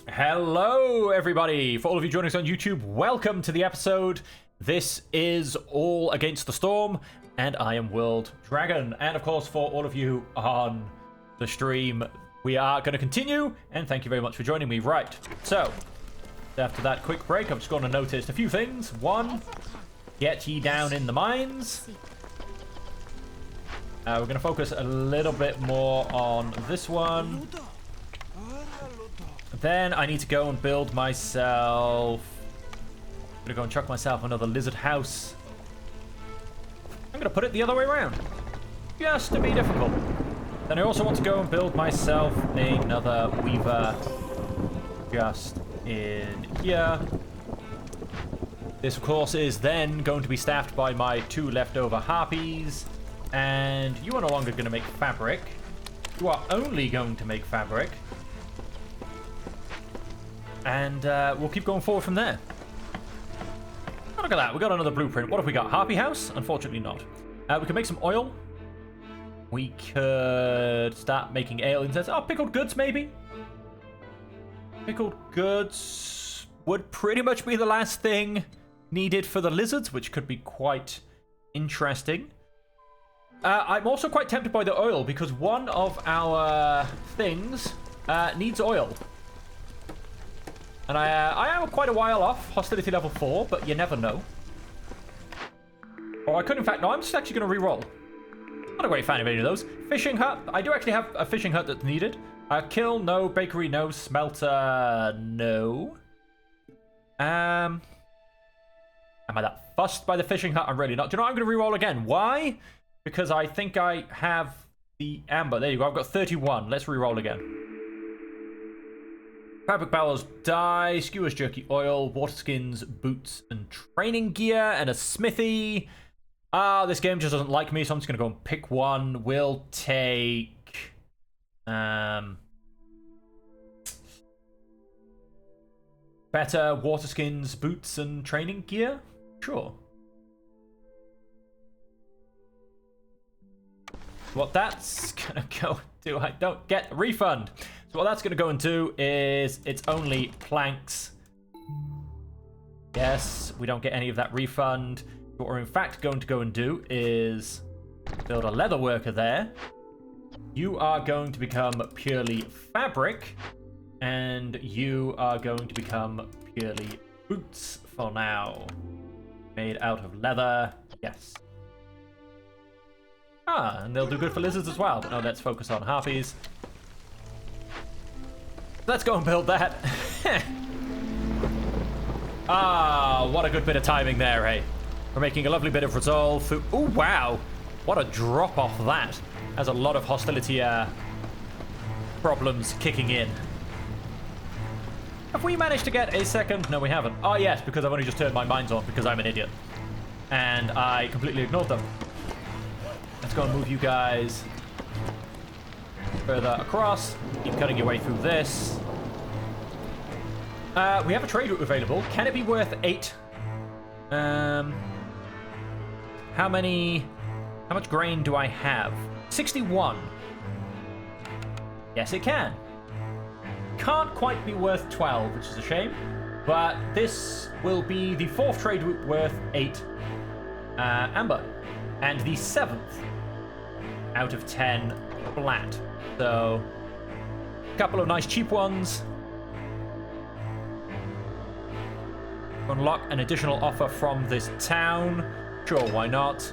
Hello, everybody. For all of you joining us on YouTube, welcome to the episode. This is All Against the Storm, and I am World Dragon. And of course, for all of you on the stream, we are going to continue, and thank you very much for joining me. Right, so after that quick break, I'm just going to notice a few things. One, get ye down in the mines. We're going to focus a little bit more on this one. Then I need to go and build myself... I'm gonna go and chuck myself another lizard house. I'm gonna put it the other way around, just to be difficult. Then I also want to go and build myself another weaver just in here. This, of course, is then going to be staffed by my 2 leftover harpies. And you are no longer going to make fabric. You are only going to make fabric. And we'll keep going forward from there. Oh, look at that. We got another blueprint. What have we got? Harpy house? Unfortunately not. We can make some oil. We could start making ale incense. Oh, pickled goods maybe? Pickled goods would pretty much be the last thing needed for the lizards, which could be quite interesting. I'm also quite tempted by the oil because one of our things needs oil. And I am quite a while off, hostility level 4, but you never know. Or I could, in fact, no, I'm just actually going to re-roll. Not a great fan of any of those. Fishing hut. I do actually have a fishing hut that's needed. Kill, no. Bakery, no. Smelter, no. Am I that fussed by the fishing hut? I'm really not. Do you know what? I'm going to re-roll again. Why? Because I think I have the amber. There you go. I've got 31. Let's re-roll again. Fabric barrels, dye, skewers, jerky, oil, water skins, boots, and training gear, and a smithy. This game just doesn't like me, so I'm just going to go and pick one. We'll take... better water skins, boots, and training gear? Sure. What that's gonna go do, I don't get a refund. So what that's gonna go and do is it's only planks. Yes, we don't get any of that refund. What we're in fact going to go and do is build a leather worker there. You are going to become purely fabric, and you are going to become purely boots for now. Made out of leather, yes. And they'll do good for lizards as well. But no, let's focus on harpies. Let's go and build that. What a good bit of timing there, hey? We're making a lovely bit of resolve. Oh, wow. What a drop off that. Has a lot of hostility problems kicking in. Have we managed to get a second? No, we haven't. Oh, yes, because I've only just turned my mines on because I'm an idiot. And I completely ignored them. Let's go and move you guys further across. Keep cutting your way through this. We have a trade route available. Can it be worth 8? How much grain do I have? 61. Yes, it can. Can't quite be worth 12, which is a shame. But this will be the 4th trade route worth 8 amber. And the 7th out of 10 flat. So, a couple of nice cheap ones. Unlock an additional offer from this town. Sure, why not?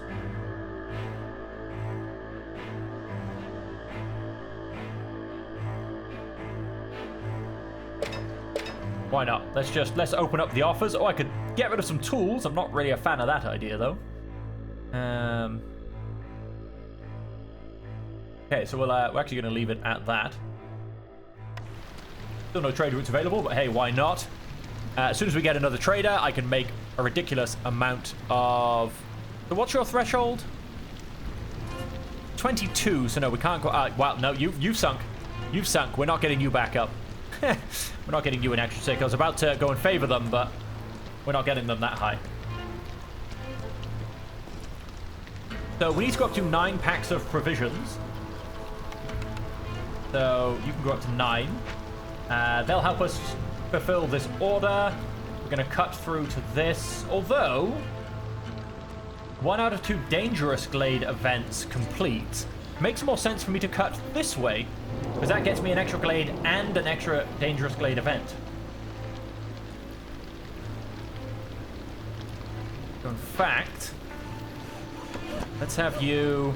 Why not? Let's open up the offers. Oh, I could get rid of some tools. I'm not really a fan of that idea, though. Okay, so we're actually going to leave it at that. Still no trade routes available, but hey, why not? As soon as we get another trader, I can make a ridiculous amount of... So what's your threshold? 22, so no, we can't go... well, no, you've sunk. You've sunk. We're not getting you back up. We're not getting you an extra tick. I was about to go and favor them, but we're not getting them that high. So we need to go up to 9 packs of provisions. So you can go up to 9. They'll help us fulfill this order. We're going to cut through to this. Although, 1 out of 2 dangerous glade events complete. Makes more sense for me to cut this way, because that gets me an extra glade and an extra dangerous glade event. So in fact, let's have you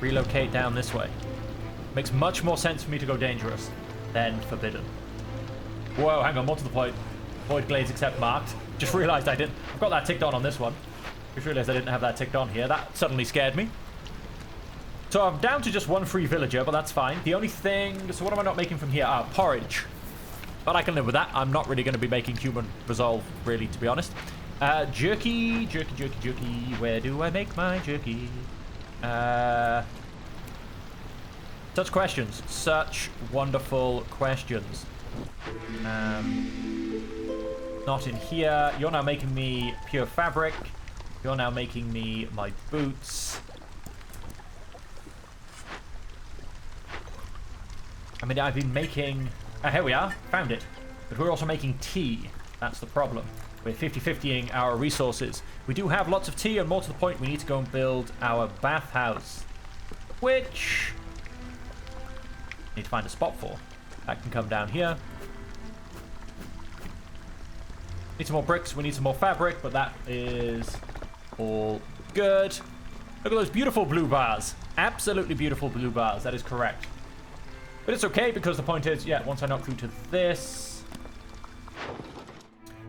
relocate down this way. Makes much more sense for me to go dangerous than forbidden. Whoa, hang on, more to the point. Void glades except marked. Just realized I didn't. I've got that ticked on this one. Just realized I didn't have that ticked on here. That suddenly scared me. So I'm down to just 1 free villager, but that's fine. The only thing... So what am I not making from here? Porridge. But I can live with that. I'm not really going to be making human resolve, really, to be honest. Jerky. Where do I make my jerky? Such questions. Such wonderful questions. Not in here. You're now making me pure fabric. You're now making me my boots. I mean, I've been making... here we are. Found it. But we're also making tea. That's the problem. We're 50-50ing our resources. We do have lots of tea, and more to the point, we need to go and build our bathhouse. Which... need to find a spot for. That can come down here. Need some more bricks. We need some more fabric, but that is all good. Look at those beautiful blue bars. Absolutely beautiful blue bars. That is correct. But it's okay, because the point is, yeah, once I knock through to this...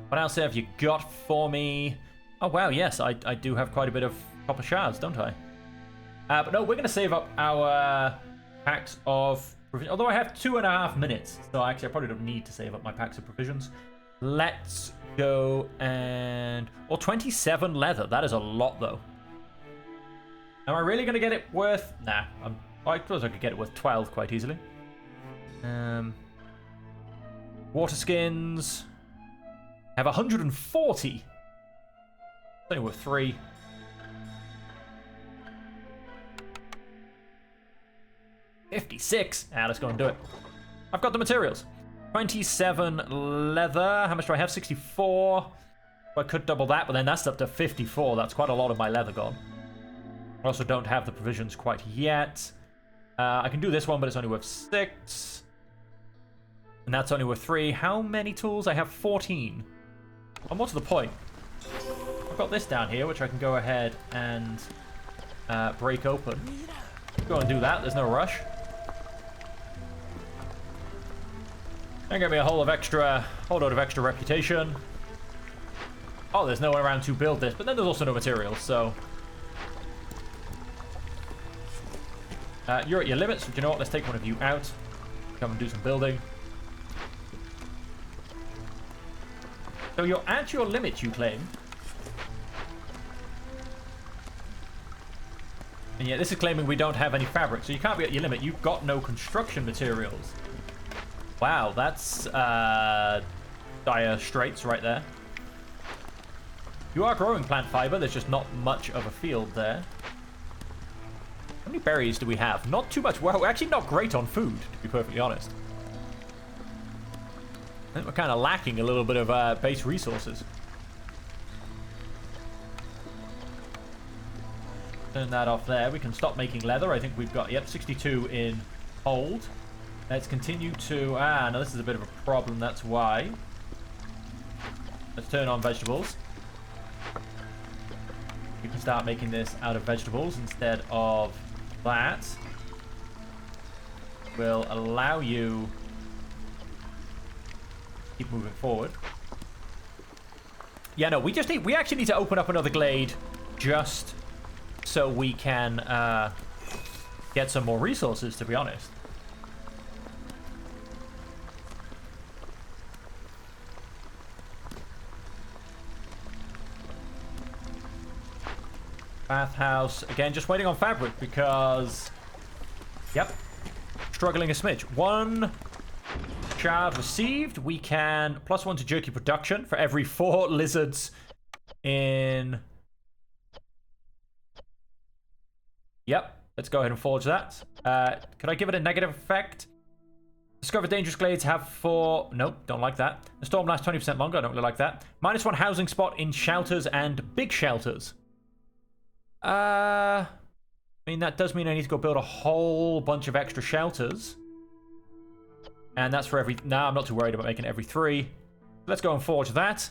What else have you got for me? Oh, wow, yes, I do have quite a bit of copper shards, don't I? But no, we're going to save up our packs of provisions. Although I have 2.5 minutes, so actually I probably don't need to save up my packs of provisions. Let's go and... Or 27 leather. That is a lot, though. Am I really going to get it worth... Nah, I suppose I could get it worth 12 quite easily. Water skins... I have 140. It's only worth 3. $56. Let's go and do it. I've got the materials. 27 leather. How much do I have? 64. I could double that, but then that's up to 54. That's quite a lot of my leather gone. I also don't have the provisions quite yet. I can do this one, but it's only worth 6. And that's only worth 3. How many tools? I have 14. And more to the point, I've got this down here, which I can go ahead and break open. Go and do that. There's no rush. And get me a whole load of extra reputation. Oh, there's no one around to build this, but then there's also no materials, so... you're at your limits, so do you know what? Let's take one of you out. Come and do some building. So you're at your limit, you claim. And yet this is claiming we don't have any fabric, so you can't be at your limit. You've got no construction materials. Wow, that's dire straits right there. You are growing plant fiber, there's just not much of a field there. How many berries do we have? Not too much. Well, we're actually not great on food, to be perfectly honest. I think we're kind of lacking a little bit of base resources. Turn that off there. We can stop making leather. I think we've got, yep, 62 in hold. Let's continue to... no, this is a bit of a problem. That's why. Let's turn on vegetables. You can start making this out of vegetables instead of that. Will allow you... keep moving forward. Yeah, no, we actually need to open up another glade just so we can get some more resources, to be honest. Bathhouse. Again, just waiting on fabric because... Yep. Struggling a smidge. 1 shard received. We can +1 to jerky production for every 4 lizards in... Yep. Let's go ahead and forge that. Could I give it a negative effect? Discover dangerous glades have 4... Nope, don't like that. The storm lasts 20% longer. I don't really like that. -1 housing spot in shelters and big shelters. I mean, that does mean I need to go build a whole bunch of extra shelters. And that's for every... Nah, I'm not too worried about making every 3. Let's go and forge that.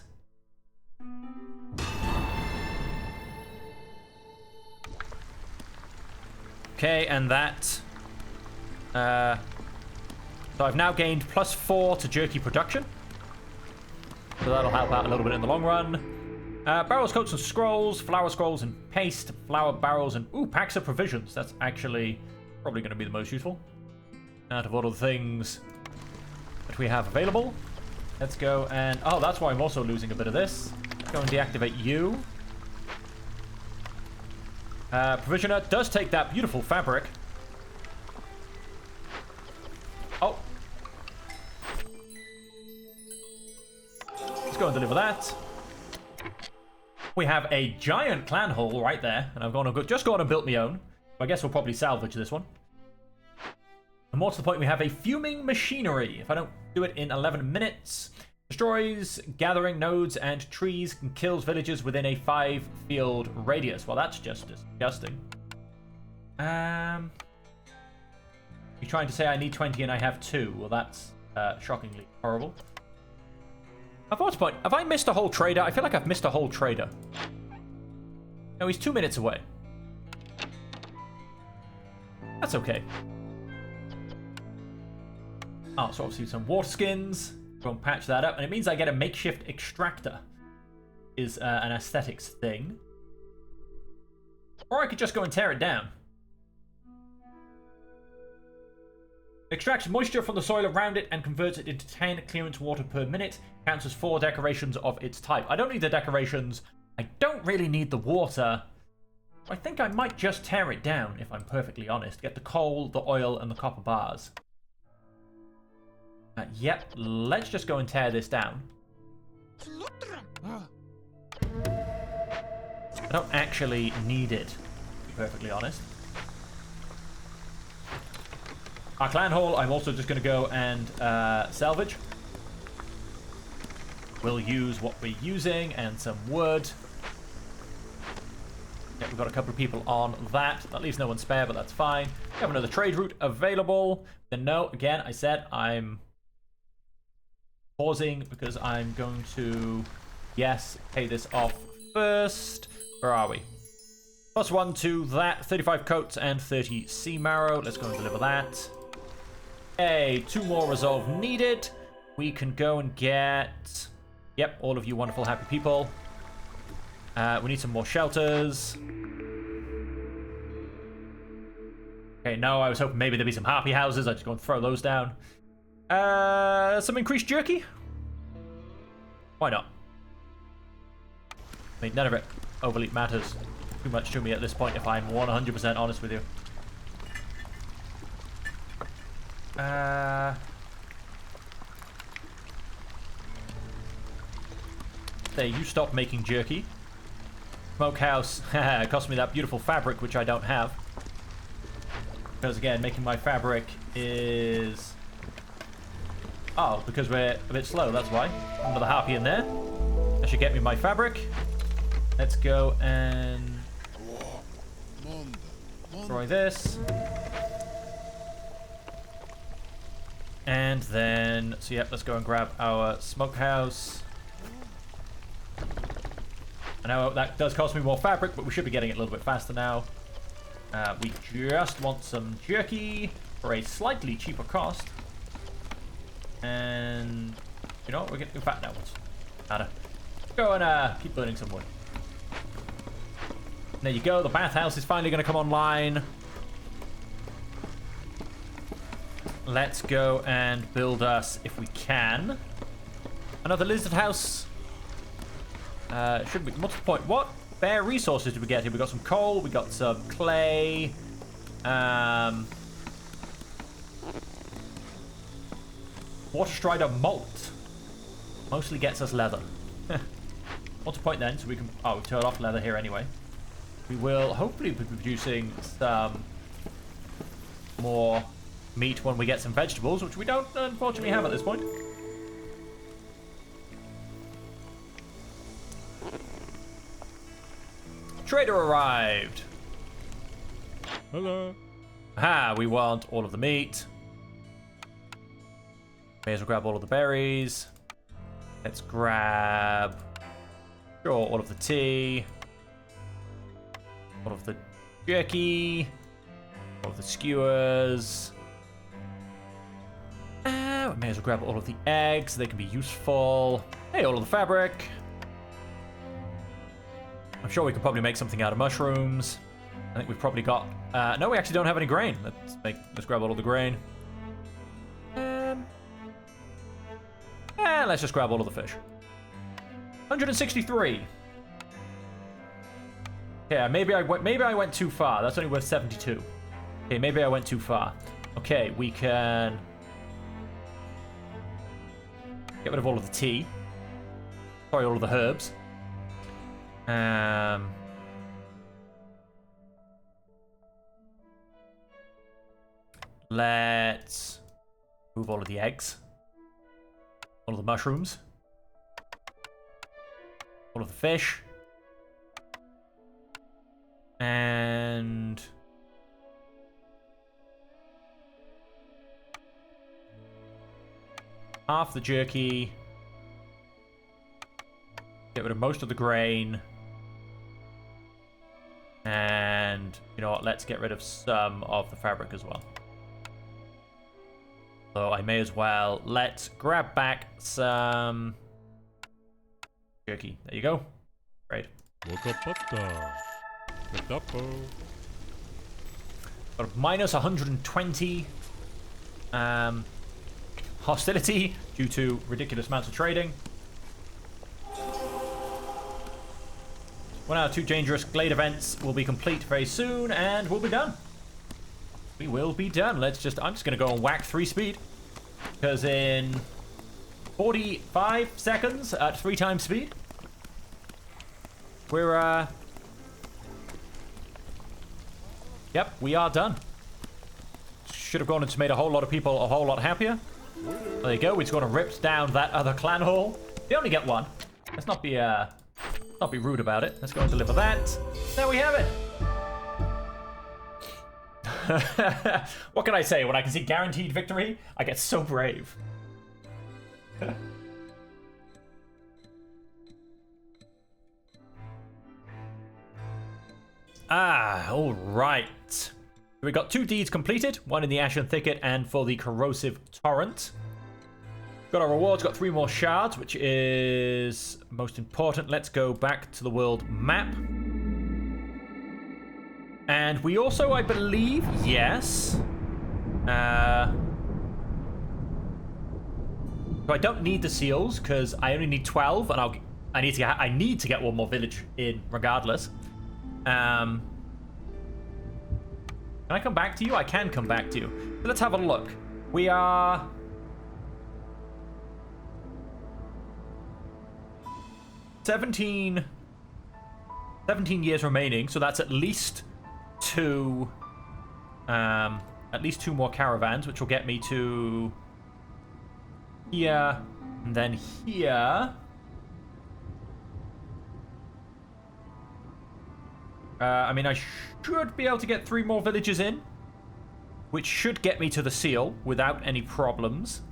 Okay, and that... So I've now gained +4 to jerky production. So that'll help out a little bit in the long run. Barrels, coats, and scrolls. Flour scrolls and paste. Flour barrels and... Ooh, packs of provisions. That's actually probably going to be the most useful. Out of all of the things that we have available. Let's go and... Oh, that's why I'm also losing a bit of this. Let's go and deactivate you. Provisioner does take that beautiful fabric. Oh. Let's go and deliver that. We have a giant clan hall right there, and I've just gone and built my own. I guess we'll probably salvage this one. And more to the point, we have a fuming machinery. If I don't do it in 11 minutes, destroys gathering nodes and trees and kills villagers within a 5-field radius. Well, that's just disgusting. You're trying to say I need 20 and I have 2. Well, that's shockingly horrible. At what point? Have I missed a whole trader? I feel like I've missed a whole trader. No, he's 2 minutes away. That's okay. Oh, so obviously some water skins. Go and patch that up. And it means I get a makeshift extractor. Is an aesthetics thing. Or I could just go and tear it down. Extracts moisture from the soil around it and converts it into 10 clearance water per minute. Counts as 4 decorations of its type. I don't need the decorations. I don't really need the water. I think I might just tear it down, if I'm perfectly honest. Get the coal, the oil, and the copper bars. Yep, let's just go and tear this down. I don't actually need it, to be perfectly honest. Our clan hall, I'm also just going to go and salvage. We'll use what we're using and some wood. Yeah, we've got a couple of people on that. That leaves no one spare, but that's fine. We have another trade route available. Then no, again, I said I'm pausing because I'm going to, yes, pay this off first. Where are we? +1 to that. 35 coats and 30 sea marrow. Let's go and deliver that. Okay, 2 more resolve needed. We can go and get... Yep, all of you wonderful, happy people. We need some more shelters. Okay, no, I was hoping maybe there'd be some happy houses. I just go and throw those down. Some increased jerky? Why not? I mean, none of it overly matters too much to me at this point, if I'm 100% honest with you. There, you stop making jerky. Smokehouse cost me that beautiful fabric, which I don't have. Because again, making my fabric is... Oh, because we're a bit slow, that's why. Another harpy in there. That should get me my fabric. Let's go and... destroy this. And then... So yep, let's go and grab our smokehouse. I know that does cost me more fabric, but we should be getting it a little bit faster now. We just want some jerky for a slightly cheaper cost. And you know what? We're getting... In fact, no, what's matter? Go and keep burning some wood. There you go. The bathhouse is finally going to come online. Let's go and build us, if we can, another lizard house. Should be... What's the point? What bare resources did we get here? We got some coal. We got some clay. Water strider malt. Mostly gets us leather. What's the point then? So we can... Oh, we've turned off leather here anyway. We will hopefully be producing some more meat when we get some vegetables, which we don't unfortunately have at this point. Trader arrived. Hello. Ah, we want all of the meat. May as well grab all of the berries. Let's grab, sure, all of the tea. All of the jerky. All of the skewers. We may as well grab all of the eggs. They can be useful. Hey, all of the fabric. I'm sure we could probably make something out of mushrooms. I think we've probably got... no, we actually don't have any grain. Let's grab all of the grain. And let's just grab all of the fish. 163. Yeah, maybe I went too far. That's only worth 72. Okay, maybe I went too far. Okay, we can get rid of all of the tea. Sorry, all of the herbs. Let's move all of the eggs. All of the mushrooms. All of the fish. And half the jerky. Get rid of most of the grain. And you know what? Let's get rid of some of the fabric as well. So I may as well. Let's grab back some jerky. There you go. Great. Got minus 120 hostility due to ridiculous amounts of trading. 1 out of 2 dangerous glade events will be complete very soon, and we'll be done. We will be done. I'm just gonna go and whack 3 speed, because in 45 seconds at 3 times speed, we're yep, we are done. Should have gone and made a whole lot of people a whole lot happier. There you go. We just gonna rip down that other clan hall. They only get 1. Let's not be rude about it. Let's go and deliver that. There we have it. What can I say? When I can see guaranteed victory, I get so brave. All right. We got 2 deeds completed. 1 in the Ashen Thicket and for the Corrosive Torrent. Got our rewards, got 3 more shards, which is most important. Let's go back to the world map. And we also, I believe, yes. So I don't need the seals because I only need 12, and I need to get 1 more village in regardless. Can I come back to you? I can come back to you. So let's have a look. We are 17 years remaining, so that's at least 2 more caravans, which will get me to here and then here. I mean, I should be able to get 3 more villages in, which should get me to the seal without any problems.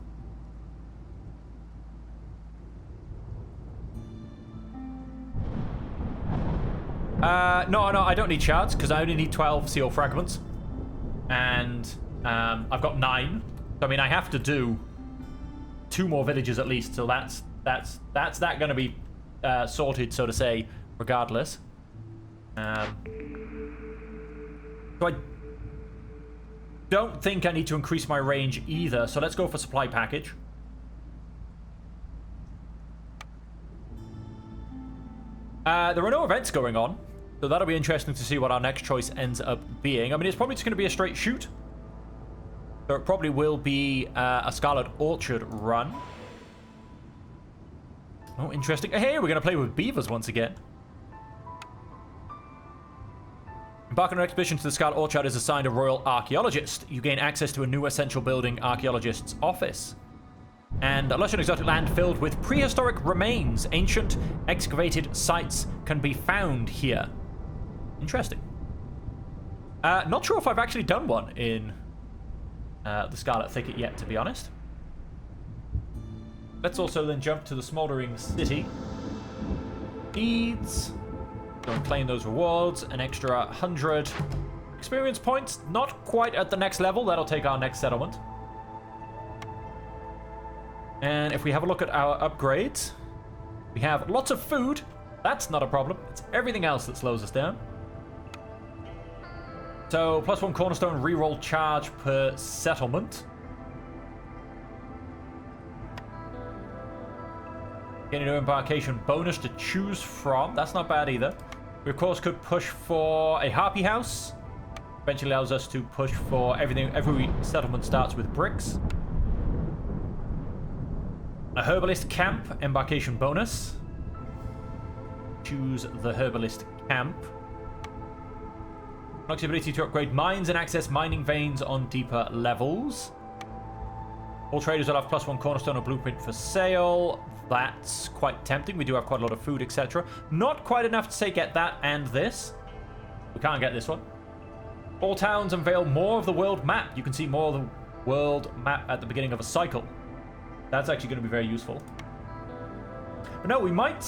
No, I don't need shards because I only need 12 seal fragments, and I've got 9. So I mean, I have to do 2 more villages at least. So that's that going to be sorted, so to say, regardless. So I don't think I need to increase my range either. So let's go for supply package. There are no events going on, so that'll be interesting to see what our next choice ends up being. I mean, it's probably just going to be a straight shoot. So it probably will be a Scarlet Orchard run. Oh, interesting. Hey, we're going to play with beavers once again. Embark on an expedition to the Scarlet Orchard is assigned a royal archaeologist. You gain access to a new essential building, archaeologist's office. And a lush and exotic land filled with prehistoric remains. Ancient excavated sites can be found here. Interesting. Not sure if I've actually done one in the Scarlet Thicket yet, to be honest. Let's also then jump to the Smoldering City. Deeds. Go and claim those rewards. An extra 100 experience points. Not quite at the next level. That'll take our next settlement. And if we have a look at our upgrades, we have lots of food. That's not a problem. It's everything else that slows us down. So, +1 cornerstone reroll charge per settlement. Getting an embarkation bonus to choose from. That's not bad either. We, of course, could push for a harpy house. Eventually allows us to push for everything. Every settlement starts with bricks. A herbalist camp, embarkation bonus. Choose the herbalist camp. Unlocks the ability to upgrade mines and access mining veins on deeper levels. All traders will have +1 cornerstone or blueprint for sale. That's quite tempting. We do have quite a lot of food, etc. Not quite enough to say get that and this. We can't get this one. All towns unveil more of the world map. You can see more of the world map at the beginning of a cycle. That's actually going to be very useful. But no, we might...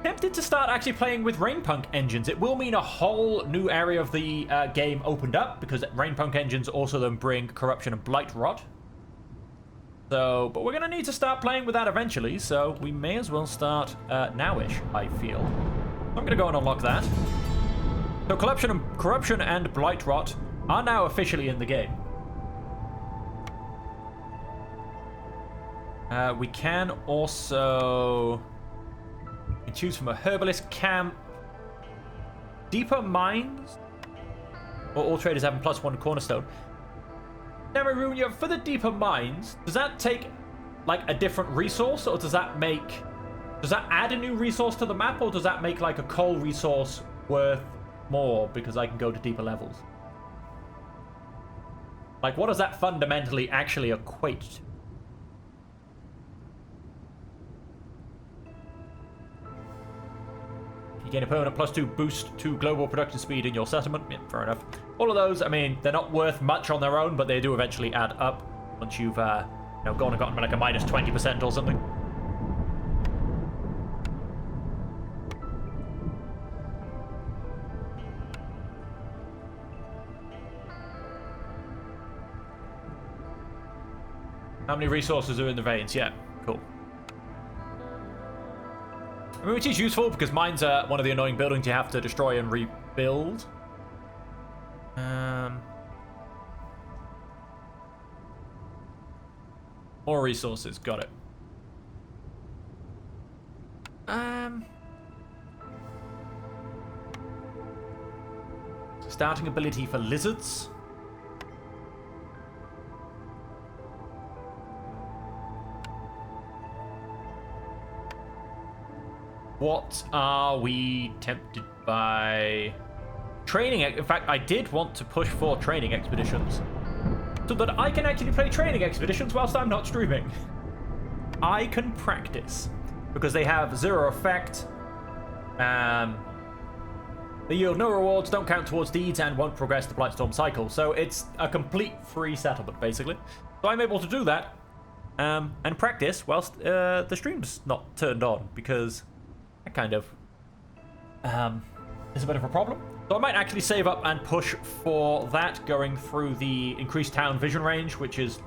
tempted to start actually playing with Rainpunk engines. It will mean a whole new area of the game opened up, because Rainpunk engines also then bring Corruption and Blight Rot. So, but we're going to need to start playing with that eventually, so we may as well start now-ish, I feel. I'm going to go and unlock that. So Corruption and Blight Rot are now officially in the game. We can also choose from a herbalist camp, deeper mines, or all traders having +1 cornerstone. Now, Marunia, for the deeper mines, does that take like a different resource, or does that add a new resource to the map, or does that make like a coal resource worth more because I can go to deeper levels? Like, what does that fundamentally actually equate to? You gain a permanent +2 boost to global production speed in your settlement. Yeah, fair enough. All of those, I mean, they're not worth much on their own, but they do eventually add up once you've, gone and gotten like a -20% or something. How many resources are in the veins? Yeah, cool. I mean, which is useful because mines are one of the annoying buildings you have to destroy and rebuild. More resources, got it. Starting ability for lizards. What are we tempted by? Training. In fact, I did want to push for training expeditions so that I can actually play training expeditions whilst I'm not streaming. I can practice because they have 0 effect. They yield no rewards, don't count towards deeds, and won't progress the Blightstorm cycle. So it's a complete free settlement, basically. So I'm able to do that and practice whilst the stream's not turned on, because that kind of is a bit of a problem. So I might actually save up and push for that, going through the increased town vision range, which is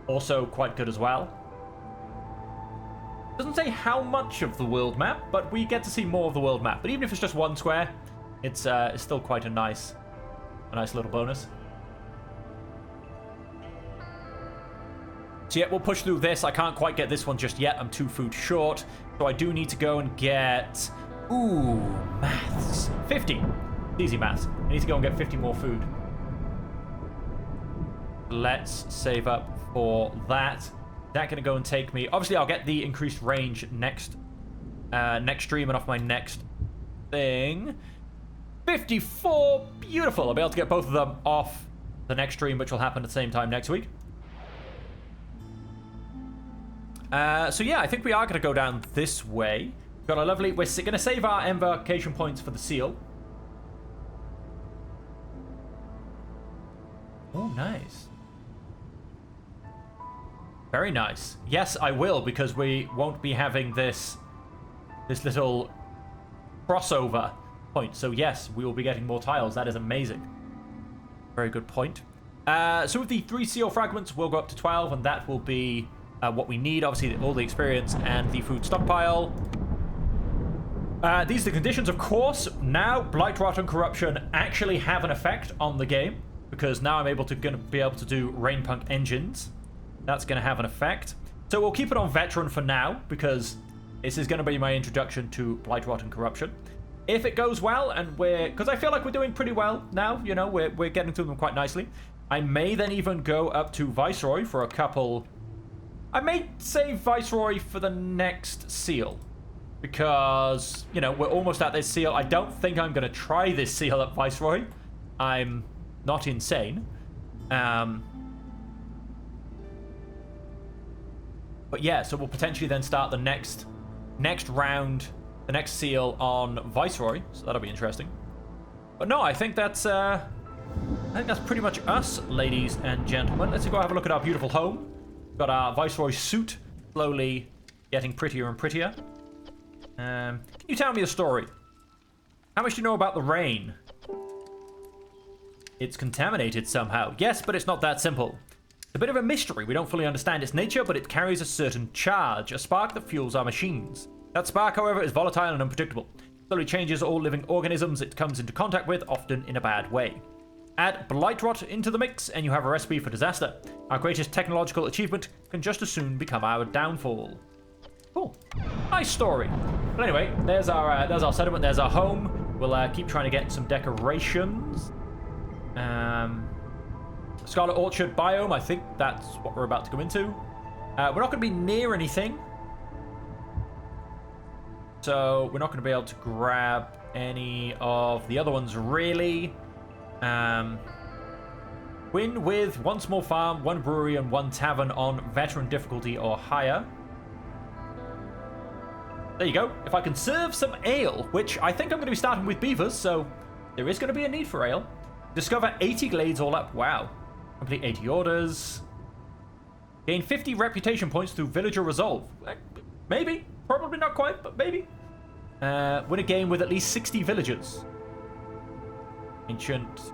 also quite good as well. Doesn't say how much of the world map, but we get to see more of the world map. But even if it's just 1 square, it's still quite a nice little bonus. So yeah, we'll push through this. I can't quite get this one just yet. I'm 2 food short. So I do need to go and get... Ooh, maths. 50. Easy maths. I need to go and get 50 more food. Let's save up for that. Is that going to go and take me... Obviously, I'll get the increased range next stream and off my next thing. 54. Beautiful. I'll be able to get both of them off the next stream, which will happen at the same time next week. So yeah, I think we are going to go down this way. Got a lovely... We're going to save our invocation points for the seal. Oh, nice. Very nice. Yes, I will, because we won't be having this little crossover point. So yes, we will be getting more tiles. That is amazing. Very good point. So with the 3 seal fragments, we'll go up to 12, and that will be what we need. Obviously, all the experience and the food stockpile. These are the conditions, of course. Now, Blight, Rot, and Corruption actually have an effect on the game, because now I'm gonna be able to do Rainpunk engines. That's going to have an effect. So we'll keep it on Veteran for now, because this is going to be my introduction to Blight, Rot, and Corruption. If it goes well, and because I feel like we're doing pretty well now, you know, we're getting through them quite nicely. I may then even go up to Viceroy for a couple... I may save Viceroy for the next seal, because, you know, we're almost at this seal. I don't think I'm going to try this seal at Viceroy. I'm not insane. But yeah, so we'll potentially then start the next round, the next seal on Viceroy. So that'll be interesting. But no, I think that's pretty much us, ladies and gentlemen. Let's go have a look at our beautiful home. We've got our Viceroy suit slowly getting prettier and prettier. Can you tell me a story? How much do you know about the rain? It's contaminated somehow. Yes, but it's not that simple. A bit of a mystery. We don't fully understand its nature, but it carries a certain charge, a spark that fuels our machines. That spark, however, is volatile and unpredictable. Slowly changes all living organisms it comes into contact with, often in a bad way. Add Blight Rot into the mix, and you have a recipe for disaster. Our greatest technological achievement can just as soon become our downfall. Cool. Nice story. But anyway, there's our settlement. There's our home. We'll keep trying to get some decorations. Scarlet Orchard biome, I think that's what we're about to go into. We're not going to be near anything, so we're not going to be able to grab any of the other ones, really. Win with 1 small farm, 1 brewery, and 1 tavern on veteran difficulty or higher. There you go. If I can serve some ale, which I think I'm going to be starting with beavers, so there is going to be a need for ale. Discover 80 glades all up. Wow. Complete 80 orders. Gain 50 reputation points through villager resolve. Maybe. Probably not quite, but maybe. Win a game with at least 60 villagers. Ancient.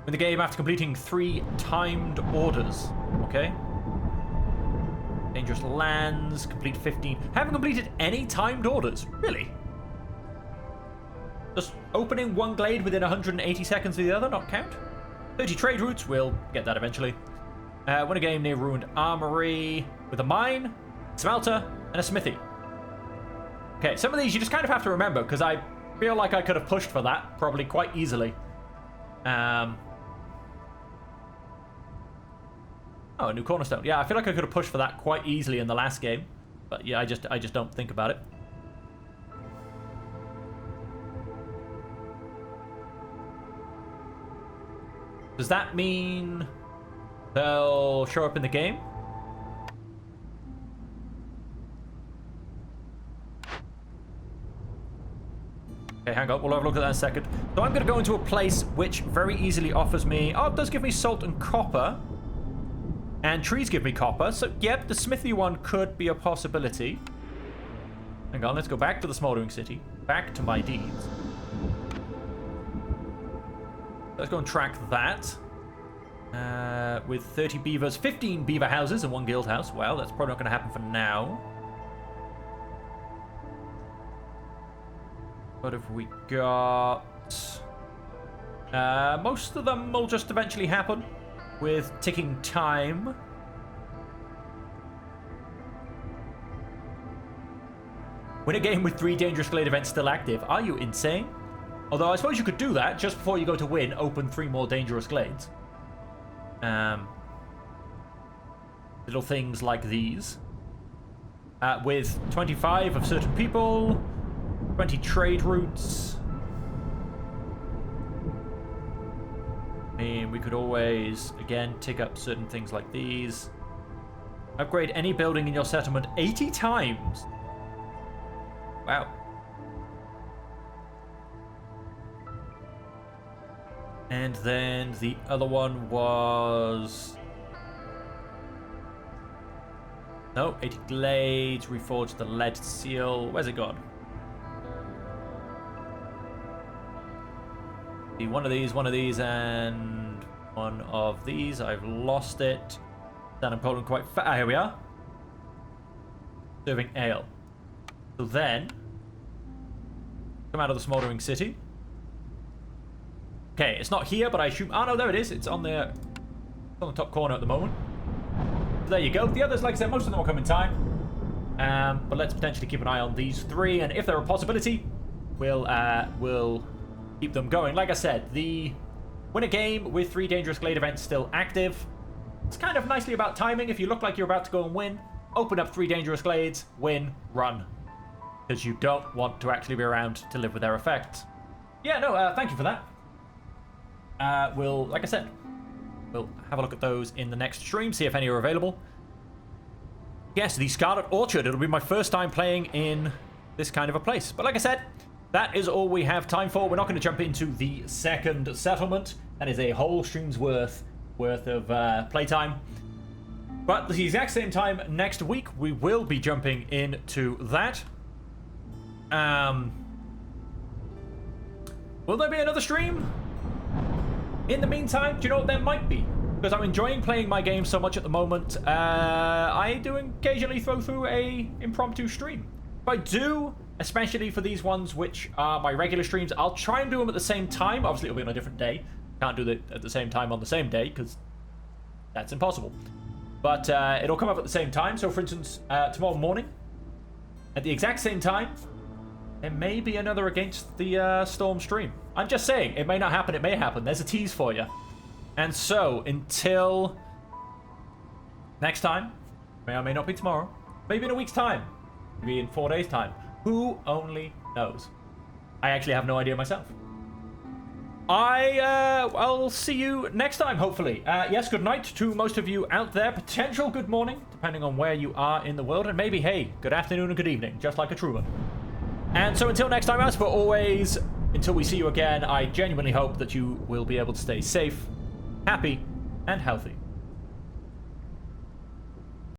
Win the game after completing 3 timed orders. Okay. Dangerous lands. Complete 15. Haven't completed any timed orders. Really? Just opening 1 glade within 180 seconds of the other, not count. 30 trade routes, we'll get that eventually. Win a game near ruined armory with a mine, smelter, and a smithy. Okay, some of these you just kind of have to remember, because I feel like I could have pushed for that probably quite easily. Oh, a new cornerstone. Yeah, I feel like I could have pushed for that quite easily in the last game, but yeah, I just don't think about it. Does that mean they'll show up in the game? Okay, hang on. We'll have a look at that in a second. So I'm going to go into a place which very easily offers me... Oh, it does give me salt and copper. And trees give me copper. So, yep, the smithy one could be a possibility. Hang on, let's go back to the smoldering city. Back to my deeds. Let's go and track that. With 30 beavers, 15 beaver houses and 1 guild house. Well, that's probably not going to happen for now. What have we got? Most of them will just eventually happen with ticking time. Win a game with 3 dangerous glade events still active. Are you insane? Although I suppose you could do that just before you go to win, open 3 more dangerous glades. Little things like these. With 25 of certain people, 20 trade routes. I mean, we could always, again, tick up certain things like these. Upgrade any building in your settlement 80 times. Wow. And then the other one was... No, 80 glades, reforge the lead seal. Where's it gone? One of these, and one of these. I've lost it. Down in Poland quite fast. Ah, here we are. Serving ale. So then, come out of the smoldering city. Okay, it's not here, but I assume... Oh, no, there it is. It's on the top corner at the moment. So there you go. The others, like I said, most of them will come in time. But let's potentially keep an eye on these three, and if they're a possibility, we'll keep them going. Like I said, the win a game with 3 dangerous glade events still active. It's kind of nicely about timing. If you look like you're about to go and win, open up 3 dangerous glades, win, run. Because you don't want to actually be around to live with their effects. Yeah, no, thank you for that. Like I said, we'll have a look at those in the next stream, see if any are available. Yes, the Scarlet Orchard. It'll be my first time playing in this kind of a place. But like I said, that is all we have time for. We're not going to jump into the second settlement. That is a whole stream's worth of playtime. But at the exact same time next week, we will be jumping into that. Will there be another stream? In the meantime, do you know what there might be? Because I'm enjoying playing my game so much at the moment, I do occasionally throw through a impromptu stream. If I do, especially for these ones which are my regular streams, I'll try and do them at the same time. Obviously, it'll be on a different day. Can't do it at the same time on the same day, because that's impossible. But it'll come up at the same time. So, for instance, tomorrow morning, at the exact same time, there may be another Against the Storm stream. I'm just saying, it may not happen, it may happen. There's a tease for you. And so, until next time, may or may not be tomorrow, maybe in a week's time, maybe in 4 days' time, who only knows? I actually have no idea myself. I'll see you next time, hopefully. Yes, good night to most of you out there. Potential good morning, depending on where you are in the world. And maybe, hey, good afternoon and good evening, just like a true one. And so until next time, as for always, until we see you again, I genuinely hope that you will be able to stay safe, happy, and healthy.